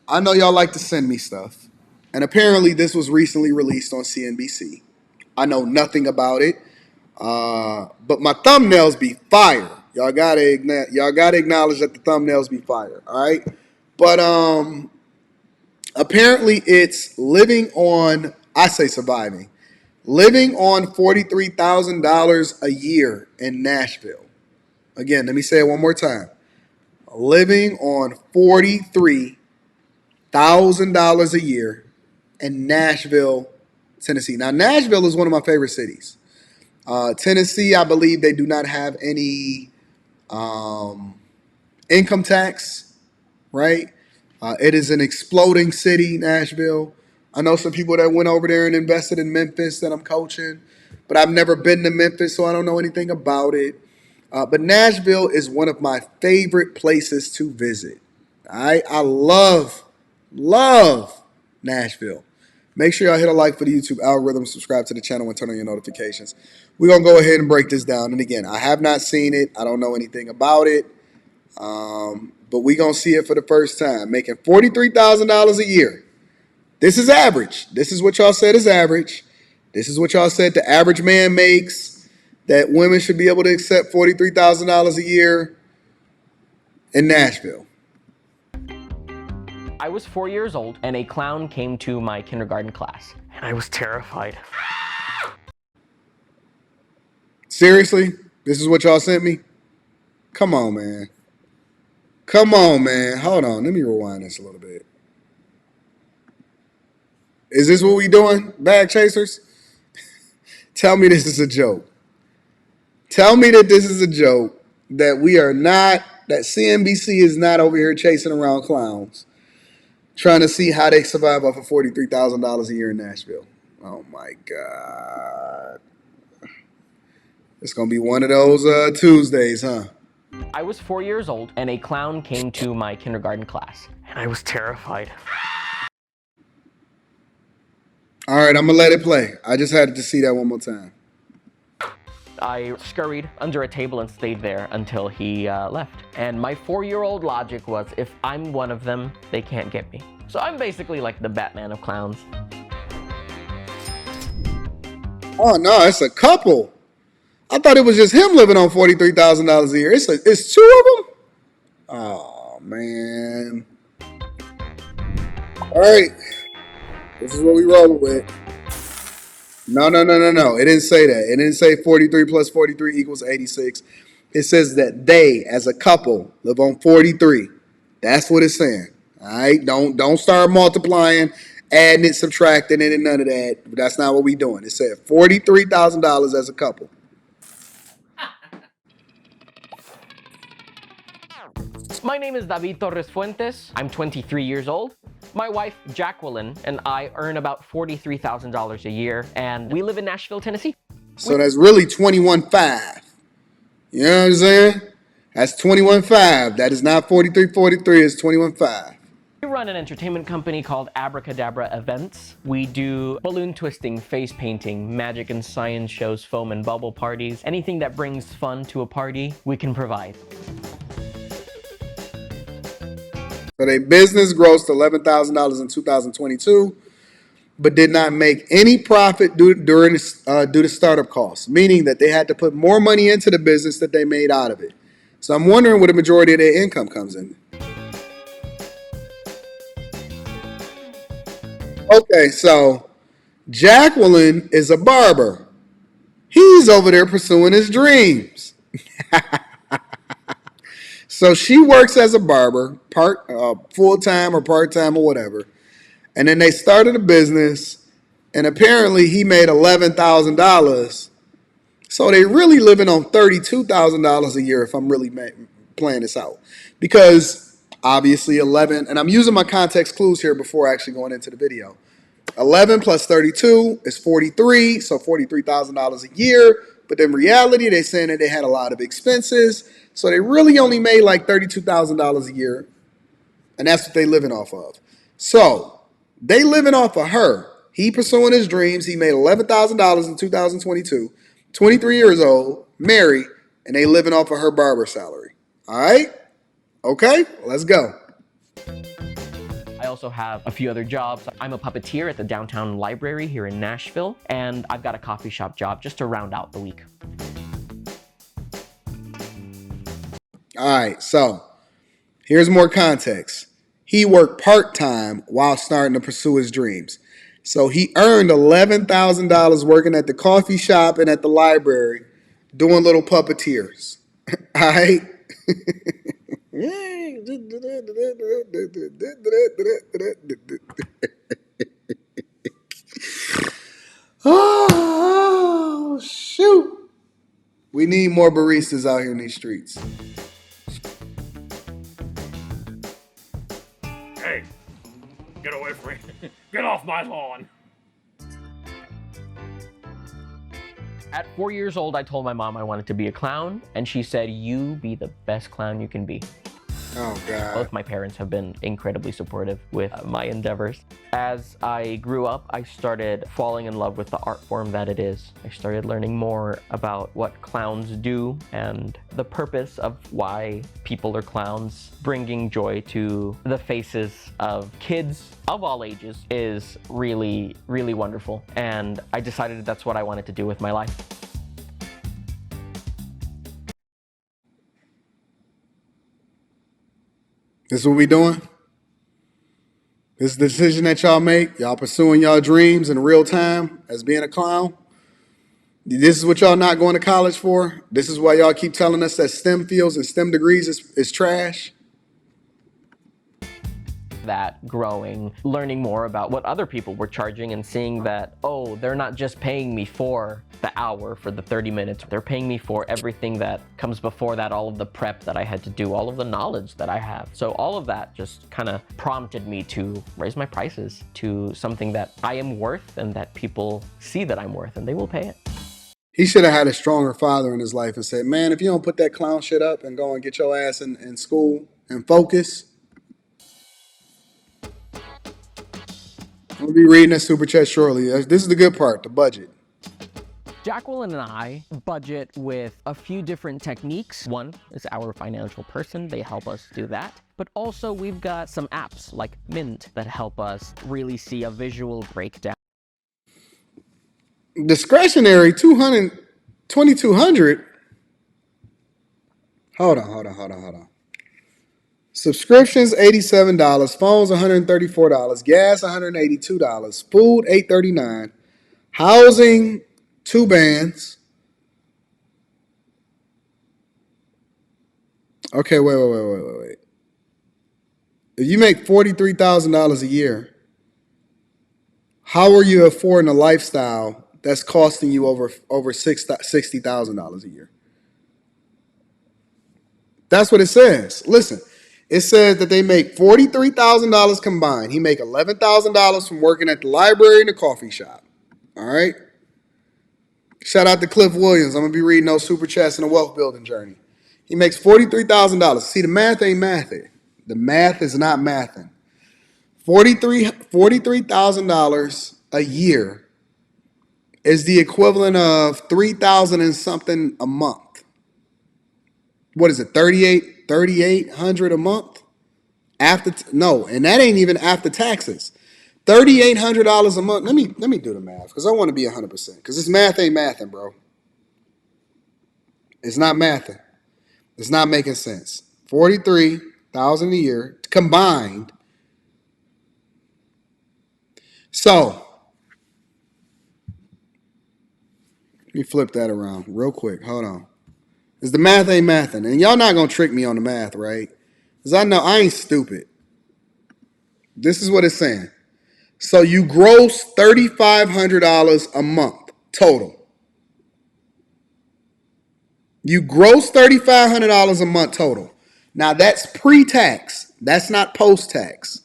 I know y'all like to send me stuff, and apparently this was recently released on CNBC. I know nothing about it, but my thumbnails be fire. Y'all gotta acknowledge that the thumbnails be fire. All right, but apparently it's living on. I say surviving, living on $43,000 a year in Nashville. Again, let me say it one more time. Living on $43,000 a year in Nashville, Tennessee. Now, Nashville is one of my favorite cities. Tennessee, I believe they do not have any um, income tax, right? It is an exploding city, Nashville. I know some people that went over there and invested in Memphis that I'm coaching, but I've never been to Memphis, so I don't know anything about it. But Nashville is one of my favorite places to visit. I love Nashville. Make sure y'all hit a like for the YouTube algorithm, subscribe to the channel, and turn on your notifications. We're going to go ahead and break this down. And again, I have not seen it. I don't know anything about it. But we're going to see it for the first time. Making $43,000 a year. This is average. This is what y'all said is average. This is what y'all said the average man makes, that women should be able to accept $43,000 a year in Nashville. I was 4 years old and a clown came to my kindergarten class, and I was terrified. Seriously? This is what y'all sent me? Come on, man. Come on, man. Hold on. Let me rewind this a little bit. Is this what we doing, bag chasers? Tell me this is a joke. Tell me that this is a joke, that we are not, that CNBC is not over here chasing around clowns, trying to see how they survive off of $43,000 a year in Nashville. Oh my God. It's going to be one of those Tuesdays, huh? I was 4 years old and a clown came to my kindergarten class, and I was terrified. All right, I'm going to let it play. I just had to see that one more time. I scurried under a table and stayed there until he left. And my 4-year-old logic was, if I'm one of them, they can't get me. So I'm basically like the Batman of clowns. Oh, no, it's a couple. I thought it was just him living on $43,000 a year. It's two of them? Oh, man. All right. This is what we rolling with. No. It didn't say that. It didn't say 43 plus 43 equals 86. It says that they, as a couple, live on 43. That's what it's saying. All right? Don't start multiplying, adding it, subtracting it, and none of that. That's not what we doing. It said $43,000 as a couple. My name is David Torres Fuentes. I'm 23 years old. My wife, Jacqueline, and I earn about $43,000 a year, and we live in Nashville, Tennessee. So that's really 21.5. You know what I'm saying? That's 21.5. That is not 43.43. It's 21.5. We run an entertainment company called Abracadabra Events. We do balloon twisting, face painting, magic and science shows, foam and bubble parties. Anything that brings fun to a party, we can provide. So their business grossed $11,000 in 2022, but did not make any profit due to startup costs, meaning that they had to put more money into the business that they made out of it. So I'm wondering where the majority of their income comes in. Okay, so Jacqueline is a barber. He's over there pursuing his dreams. So she works as a barber, full-time or part-time or whatever. And then they started a business, and apparently he made $11,000. So they really living on $32,000 a year if I'm really playing this out. Because obviously 11, and I'm using my context clues here before actually going into the video. 11 plus 32 is 43, so $43,000 a year. But in reality, they're saying that they had a lot of expenses. So they really only made like $32,000 a year. And that's what they living off of. So they living off of her. He pursuing his dreams. He made $11,000 in 2022. 23 years old, married, and they living off of her barber salary. All right? Okay, let's go. I also have a few other jobs. I'm a puppeteer at the downtown library here in Nashville, and I've got a coffee shop job just to round out the week. All right, so here's more context. He worked part-time while starting to pursue his dreams. So he earned $11,000 working at the coffee shop and at the library doing little puppeteers. All right? Oh, shoot. We need more baristas out here in these streets. Hey, get away from me. Get off my lawn. At 4 years old, I told my mom I wanted to be a clown, and she said, "You be the best clown you can be." Oh, God. Both my parents have been incredibly supportive with my endeavors. As I grew up, I started falling in love with the art form that it is. I started learning more about what clowns do and the purpose of why people are clowns. Bringing joy to the faces of kids of all ages is really, really wonderful. And I decided that's what I wanted to do with my life. This is what we doing? This is the decision that y'all make? Y'all pursuing y'all dreams in real time as being a clown? This is what y'all not going to college for? This is why y'all keep telling us that STEM fields and STEM degrees is trash? That growing, learning more about what other people were charging and seeing that, oh, they're not just paying me for the hour, for the 30 minutes, they're paying me for everything that comes before that, all of the prep that I had to do, all of the knowledge that I have. So all of that just kind of prompted me to raise my prices to something that I am worth and that people see that I'm worth, and they will pay it. He should have had a stronger father in his life and said, man, if you don't put that clown shit up and go and get your ass in school and focus. I'll be reading that super chat shortly. This is the good part, the budget. Jacqueline and I budget with a few different techniques. One is our financial person. They help us do that. But also we've got some apps like Mint that help us really see a visual breakdown. Discretionary 2,200. Hold on. Subscriptions $87, phones $134, gas $182, food $839, housing 2 bands. Okay, wait. If you make $43,000 a year, how are you affording a lifestyle that's costing you over $60,000 a year? That's what it says. Listen, it says that they make $43,000 combined. He make $11,000 from working at the library and the coffee shop. All right. Shout out to Cliff Williams. I'm gonna be reading those super chats in the wealth building journey. He makes $43,000. See, the math ain't mathing. The math is not mathing. $43,000 a year is the equivalent of 3,000 and something a month. What is it? 3,800 a month? No, and that ain't even after taxes. $3,800 a month. Let me do the math because I want to be 100%. Because this math ain't mathing, bro. It's not mathing. It's not making sense. 43,000 a year combined. So let me flip that around real quick. Hold on. Because the math ain't mathing. And y'all not going to trick me on the math, right? Because I know I ain't stupid. This is what it's saying. So you gross $3,500 a month total. You gross $3,500 a month total. Now that's pre-tax. That's not post-tax.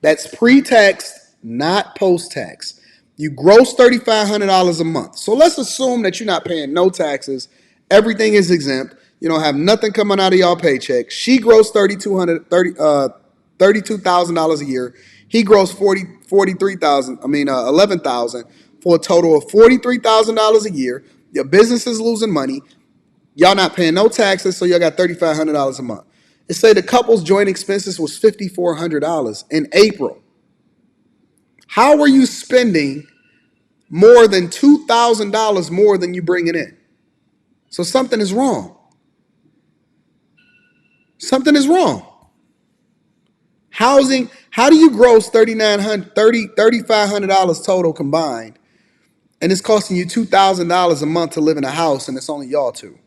That's pre-tax, not post-tax. You gross $3,500 a month. So let's assume that you're not paying no taxes. Everything is exempt. You don't have nothing coming out of y'all paycheck. She grossed $32,000 a year. He grossed $11,000 for a total of $43,000 a year. Your business is losing money. Y'all not paying no taxes, so y'all got $3,500 a month. It say the couple's joint expenses was $5,400 in April. How are you spending more than $2,000 more than you bringing in? So something is wrong. Something is wrong. Housing, how do you gross $3,500 total combined, and it's costing you $2,000 a month to live in a house, and it's only y'all two?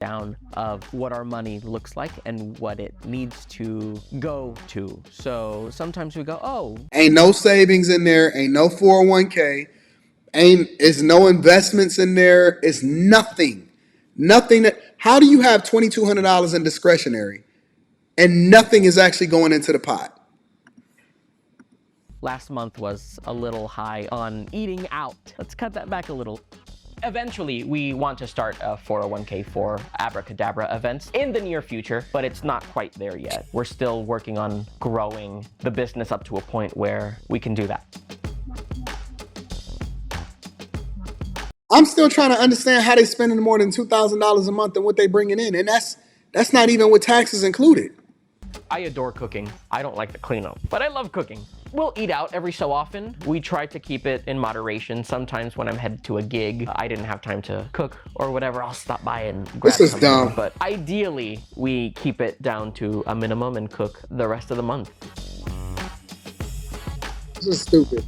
Down of what our money looks like and what it needs to go to. So sometimes we go, oh, Ain't no savings in there, ain't no 401k, it's no investments in there, it's nothing. Nothing that, how do you have $2,200 in discretionary and nothing is actually going into the pot? last month was a little high on eating out. Let's cut that back a little. Eventually, we want to start a 401k for abracadabra events in the near future, but it's not quite there yet. We're still working on growing the business up to a point where we can do that. I'm still trying to understand how they spending more than $2,000 a month and what they bringing in, and that's not even with taxes included. I adore cooking. I don't like the cleanup, but I love cooking. We'll eat out every so often. We try to keep it in moderation. Sometimes when I'm headed to a gig, I didn't have time to cook or whatever, I'll stop by and grab This is something. dumb. But ideally, we keep it down to a minimum and cook the rest of the month. This is stupid.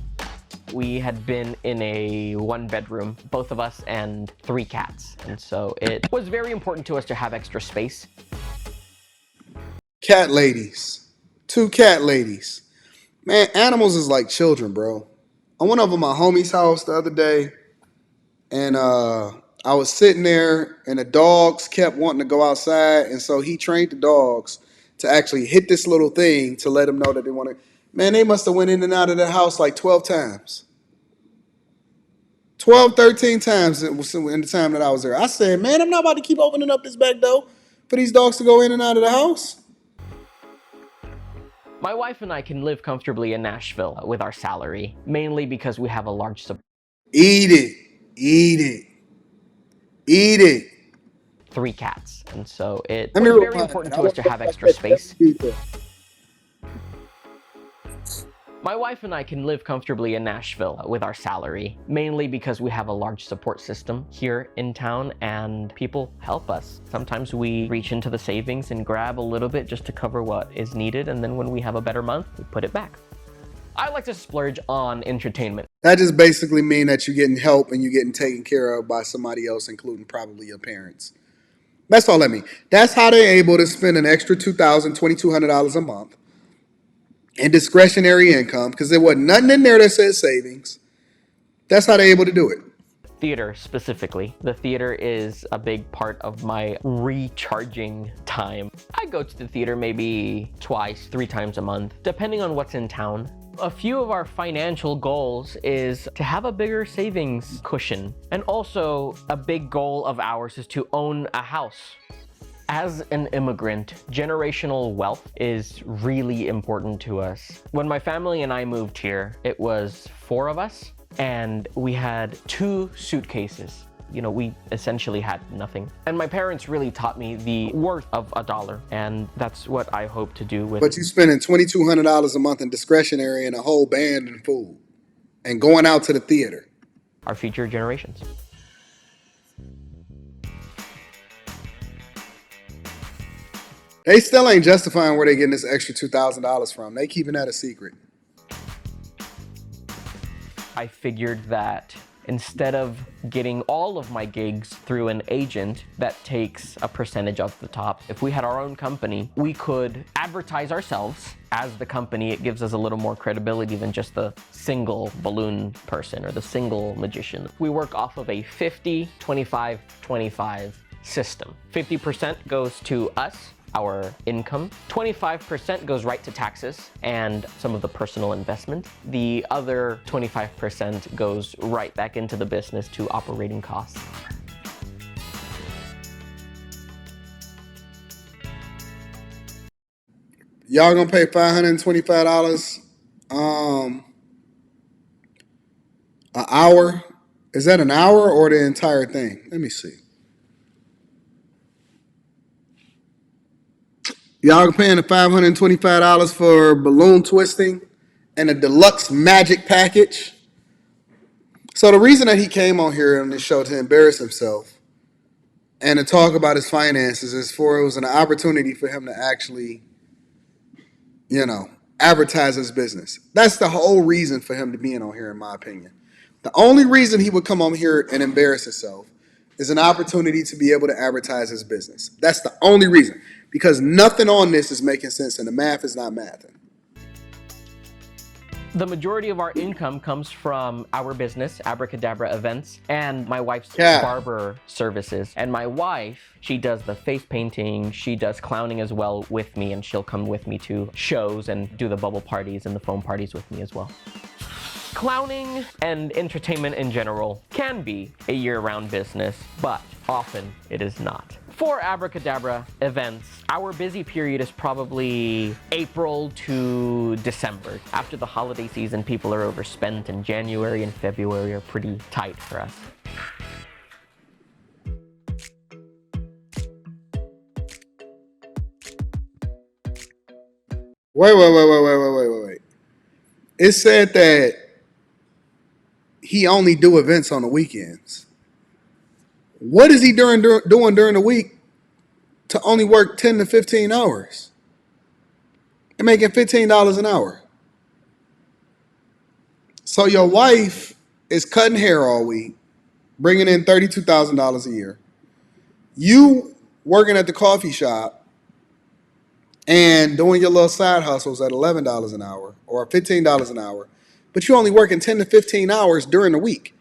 We had been in a one-bedroom, both of us and 3 cats. And so it was very important to us to have extra space. Cat ladies. 2 cat ladies. Man, animals is like children, bro. I went over my homie's house the other day, and I was sitting there, and the dogs kept wanting to go outside, and so he trained the dogs to actually hit this little thing to let them know that they want to. Man, they must have went in and out of the house like 12 times. 12, 13 times in the time that I was there. I said, man, I'm not about to keep opening up this back door for these dogs to go in and out of the house. My wife and I can live comfortably in Nashville with our salary, mainly because we have a large support. Eat it. Eat it. Eat it. 3 cats, and so it Let me was very rewind important that. to us to have extra space. My wife and I can live comfortably in Nashville with our salary, mainly because we have a large support system here in town and people help us. Sometimes we reach into the savings and grab a little bit just to cover what is needed, and then when we have a better month, we put it back. I like to splurge on entertainment. That just basically means that you're getting help and you're getting taken care of by somebody else, including probably your parents. That's all I mean. That's how they're able to spend an extra $2,000, $2,200 a month in discretionary income, because there wasn't nothing in there that said savings. That's how they're able to do it. Theater specifically. The theater is a big part of my recharging time. I go to the theater maybe twice, 3 times a month, depending on what's in town. A few of our financial goals is to have a bigger savings cushion. And also a big goal of ours is to own a house. As an immigrant, generational wealth is really important to us. When my family and I moved here, it was 4 of us, and we had 2 suitcases. You know, we essentially had nothing. And my parents really taught me the worth of a dollar, and that's what I hope to do with. But you spending $2,200 a month in discretionary and a whole band and food and going out to the theater. Our future generations. They still ain't justifying where they getting this extra $2,000 from. They keeping that a secret. I figured that instead of getting all of my gigs through an agent that takes a percentage of the top, if we had our own company, we could advertise ourselves as the company. It gives us a little more credibility than just the single balloon person or the single magician. We work off of a 50, 25, 25 system. 50% goes to us, our income. 25% goes right to taxes and some of the personal investment. The other 25% goes right back into the business to operating costs. Y'all gonna pay $525 an hour? Is that an hour or the entire thing? Let me see. Y'all paying the $525 for balloon twisting and a deluxe magic package. So the reason that he came on here on this show to embarrass himself and to talk about his finances is for it was an opportunity for him to actually, you know, advertise his business. That's the whole reason for him to being on here, in my opinion. The only reason he would come on here and embarrass himself is an opportunity to be able to advertise his business. That's the only reason. Because nothing on this is making sense and the math is not mathing. The majority of our income comes from our business, Abracadabra Events, and my wife's barber services. And my wife, she does the face painting, she does clowning as well with me, and she'll come with me to shows and do the bubble parties and the foam parties with me as well. Clowning and entertainment in general can be a year-round business, but often it is not. For Abracadabra Events, our busy period is probably April to December. After the holiday season, people are overspent, and January and February are pretty tight for us. Wait. It said that he only do events on the weekends. What is he doing during the week to only work 10 to 15 hours and making $15 an hour? So your wife is cutting hair all week, bringing in $32,000 a year. You working at the coffee shop and doing your little side hustles at $11 an hour or $15 an hour, but you're only working 10 to 15 hours during the week.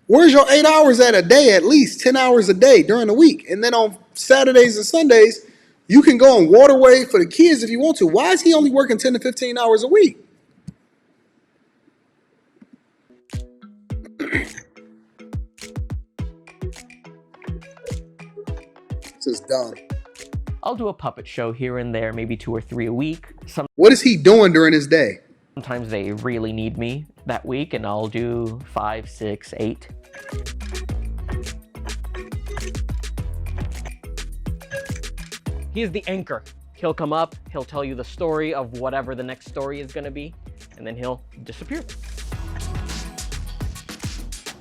Where's your 8 hours at a day, at least 10 hours a day during the week? And then on Saturdays and Sundays, you can go on Waterway for the kids if you want to. Why is he only working 10 to 15 hours a week? This is dumb. I'll do a puppet show here and there, maybe 2 or 3 a week. What is he doing during his day? Sometimes they really need me that week, and I'll do 5, 6, 8. He is the anchor. He'll come up, he'll tell you the story of whatever the next story is going to be, and then he'll disappear.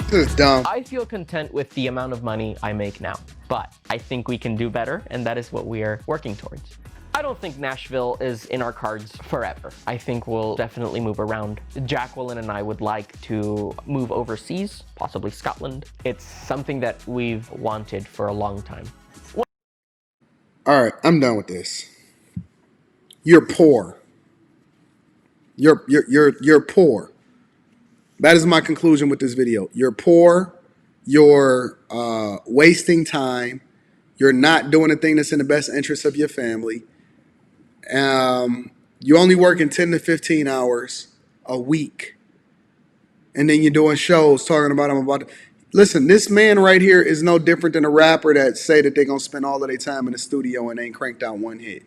This is dumb. I feel content with the amount of money I make now, but I think we can do better, and that is what we are working towards. I don't think Nashville is in our cards forever. I think we'll definitely move around. Jacqueline and I would like to move overseas, possibly Scotland. It's something that we've wanted for a long time. All right, I'm done with this. You're poor. You're poor. That is my conclusion with this video. You're poor. You're wasting time. You're not doing the thing that's in the best interest of your family. You're only working 10 to 15 hours a week. And then you're doing shows talking about them about. Listen, this man right here is no different than a rapper that say that they're going to spend all of their time in the studio and ain't cranked out one hit.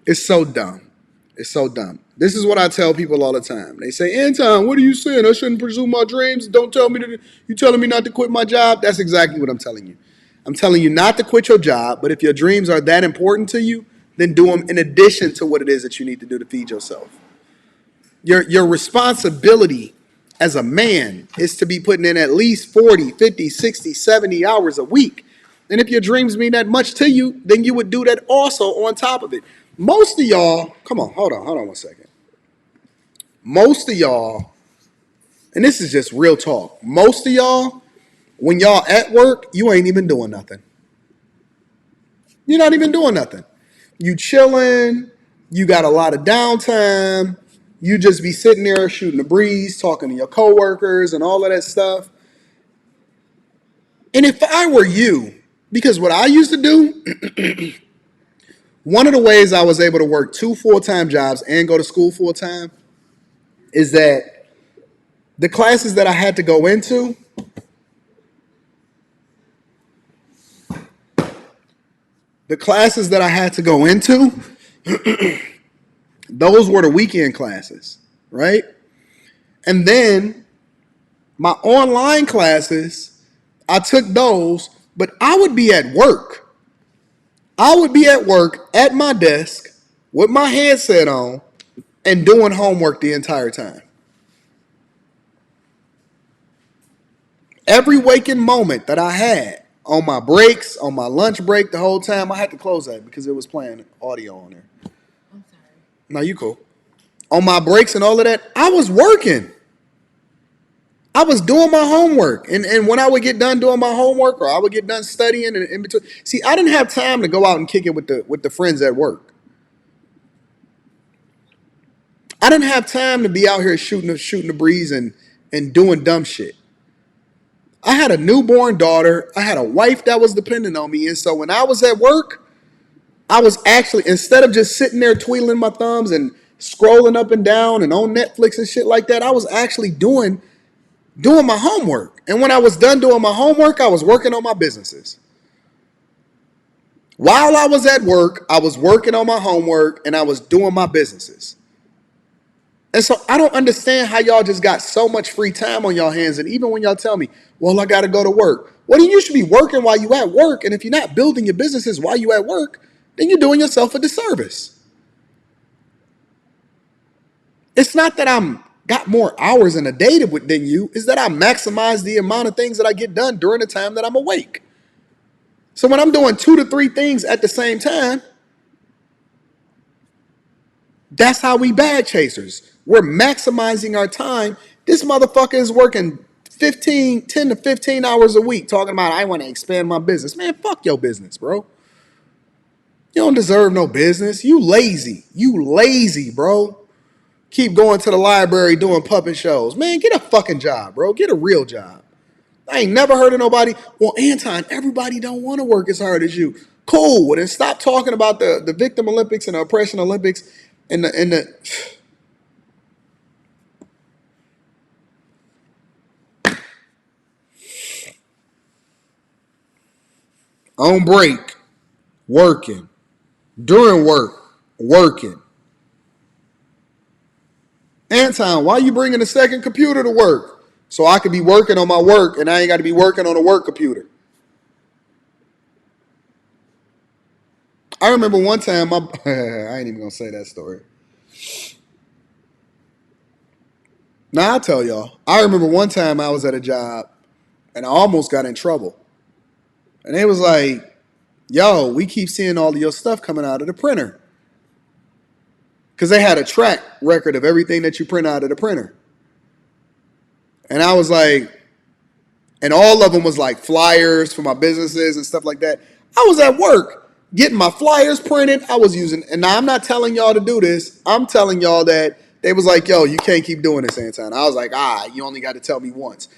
It's so dumb. It's so dumb. This is what I tell people all the time. They say, Anton, what are you saying? I shouldn't pursue my dreams. Don't tell me that you're telling me not to quit my job. That's exactly what I'm telling you. I'm telling you not to quit your job, but if your dreams are that important to you, then do them in addition to what it is that you need to do to feed yourself. Your responsibility as a man is to be putting in at least 40, 50, 60, 70 hours a week. And if your dreams mean that much to you, then you would do that also on top of it. Most of y'all, come on, hold on 1 second. Most of y'all, and this is just real talk, most of y'all, when y'all at work, you ain't even doing nothing. You're not even doing nothing. You chilling, you got a lot of downtime, you just be sitting there shooting the breeze, talking to your coworkers and all of that stuff. And if I were you, because what I used to do, one of the ways I was able to work 2 full-time jobs and go to school full-time is that the classes that I had to go into, those were the weekend classes, right? And then my online classes, I took those, but I would be at work. I would be at work at my desk with my headset on and doing homework the entire time. Every waking moment that I had on my breaks, on my lunch break, the whole time, I had to close that because it was playing audio on there. I'm sorry. No, you cool. On my breaks and all of that, I was working. I was doing my homework. And when I would get done doing my homework or I would get done studying and in between, see, I didn't have time to go out and kick it with the friends at work. I didn't have time to be out here shooting the breeze and doing dumb shit. I had a newborn daughter. I had a wife that was dependent on me. And so when I was at work, I was actually, instead of just sitting there twiddling my thumbs and scrolling up and down and on Netflix and shit like that, I was actually doing my homework. And when I was done doing my homework, I was working on my businesses. While I was at work, I was working on my homework and I was doing my businesses. And so I don't understand how y'all just got so much free time on y'all hands. And even when y'all tell me, well, I got to go to work. Well, then you should be working while you at work. And if you're not building your businesses while you at work, then you're doing yourself a disservice. It's not that I'm got more hours in a day than you. It's that I maximize the amount of things that I get done during the time that I'm awake. So when I'm doing 2 to 3 things at the same time, that's how we bad chasers. We're maximizing our time. This motherfucker is working 10 to 15 hours a week talking about, I want to expand my business. Man, fuck your business, bro. You don't deserve no business. You lazy. You lazy, bro. Keep going to the library doing puppet shows. Man, get a fucking job, bro. Get a real job. I ain't never heard of nobody. Well, Anton, everybody don't want to work as hard as you. Cool. Well, then stop talking about the victim Olympics and the oppression Olympics and the on break, working. During work, working. Anton, why you bringing a second computer to work? So I could be working on my work and I ain't got to be working on a work computer. I remember one time, I ain't even going to say that story. Now I'll tell y'all. I remember one time I was at a job and I almost got in trouble. And they was like, yo, we keep seeing all of your stuff coming out of the printer. Because they had a track record of everything that you print out of the printer. And I was like, and all of them was like flyers for my businesses and stuff like that. I was at work getting my flyers printed. I was using, and now I'm not telling y'all to do this. I'm telling y'all that they was like, yo, you can't keep doing this, Anton. I was like, you only got to tell me once.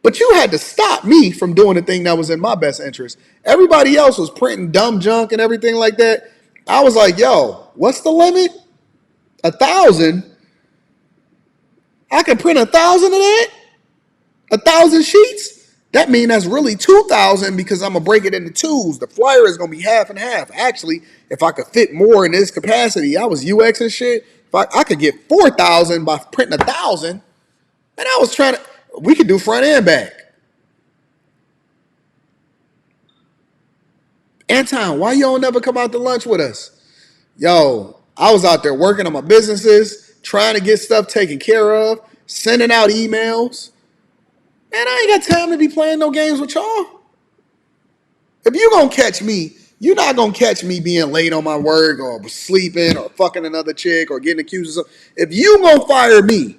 But you had to stop me from doing the thing that was in my best interest. Everybody else was printing dumb junk and everything like that. I was like, yo, what's the limit? 1,000? I can print 1,000 of that? 1,000 sheets? That means that's really 2,000 because I'm going to break it into twos. The flyer is going to be half and half. Actually, if I could fit more in this capacity, I was UX and shit. If I could get 4,000 by printing 1,000, and I was trying to, we could do front and back. Anton, why you don't never come out to lunch with us? Yo, I was out there working on my businesses, trying to get stuff taken care of, sending out emails. Man, I ain't got time to be playing no games with y'all. If you gonna catch me, you're not gonna catch me being late on my work or sleeping or fucking another chick or getting accused of something. If you gonna fire me,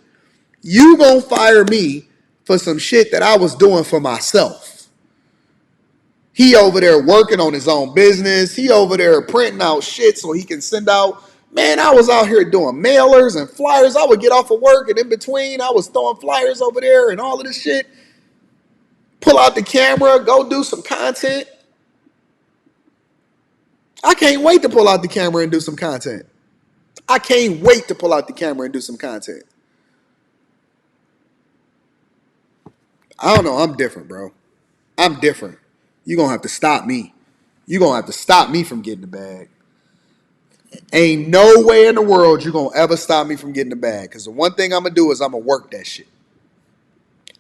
you gonna fire me for some shit that I was doing for myself. He over there working on his own business. He over there printing out shit so he can send out. Man, I was out here doing mailers and flyers. I would get off of work and in between, I was throwing flyers over there and all of this shit. Pull out the camera, go do some content. I can't wait to pull out the camera and do some content. I can't wait to pull out the camera and do some content. I don't know. I'm different, bro. I'm different. You're going to have to stop me. You're going to have to stop me from getting the bag. Ain't no way in the world you're going to ever stop me from getting the bag. Because the one thing I'm going to do is I'm going to work that shit.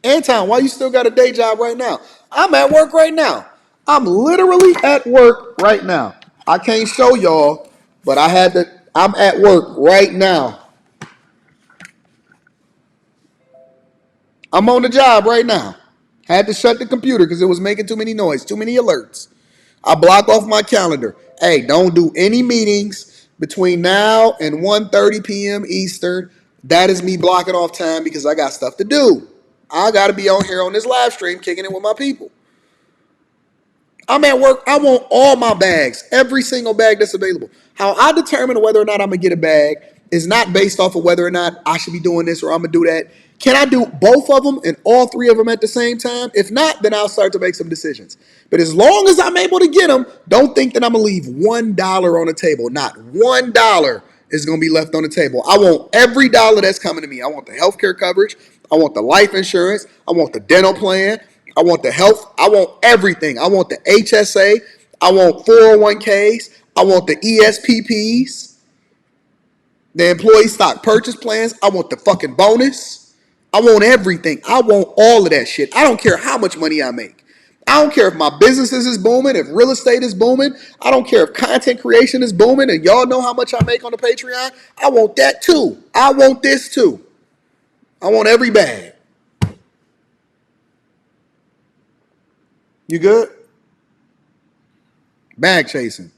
Anton, why you still got a day job right now? I'm at work right now. I'm literally at work right now. I can't show y'all, but I had to. I'm at work right now. I'm on the job right now. Had to shut the computer because it was making too many noise, too many alerts. I block off my calendar. Hey, don't do any meetings between now and 1:30 p.m. Eastern. That is me blocking off time because I got stuff to do. I got to be on here on this live stream kicking it with my people. I'm at work. I want all my bags, every single bag that's available. How I determine whether or not I'm going to get a bag is not based off of whether or not I should be doing this or I'm going to do that. Can I do both of them and all three of them at the same time? If not, then I'll start to make some decisions. But as long as I'm able to get them, don't think that I'm going to leave $1 on the table. Not $1 is going to be left on the table. I want every dollar that's coming to me. I want the healthcare coverage. I want the life insurance. I want the dental plan. I want the health. I want everything. I want the HSA. I want 401ks. I want the ESPPs, the employee stock purchase plans. I want the fucking bonus. I want everything. I want all of that shit. I don't care how much money I make. I don't care if my businesses is booming, if real estate is booming. I don't care if content creation is booming, and y'all know how much I make on the Patreon. I want that too. I want this too. I want every bag. You good? Bag chasing.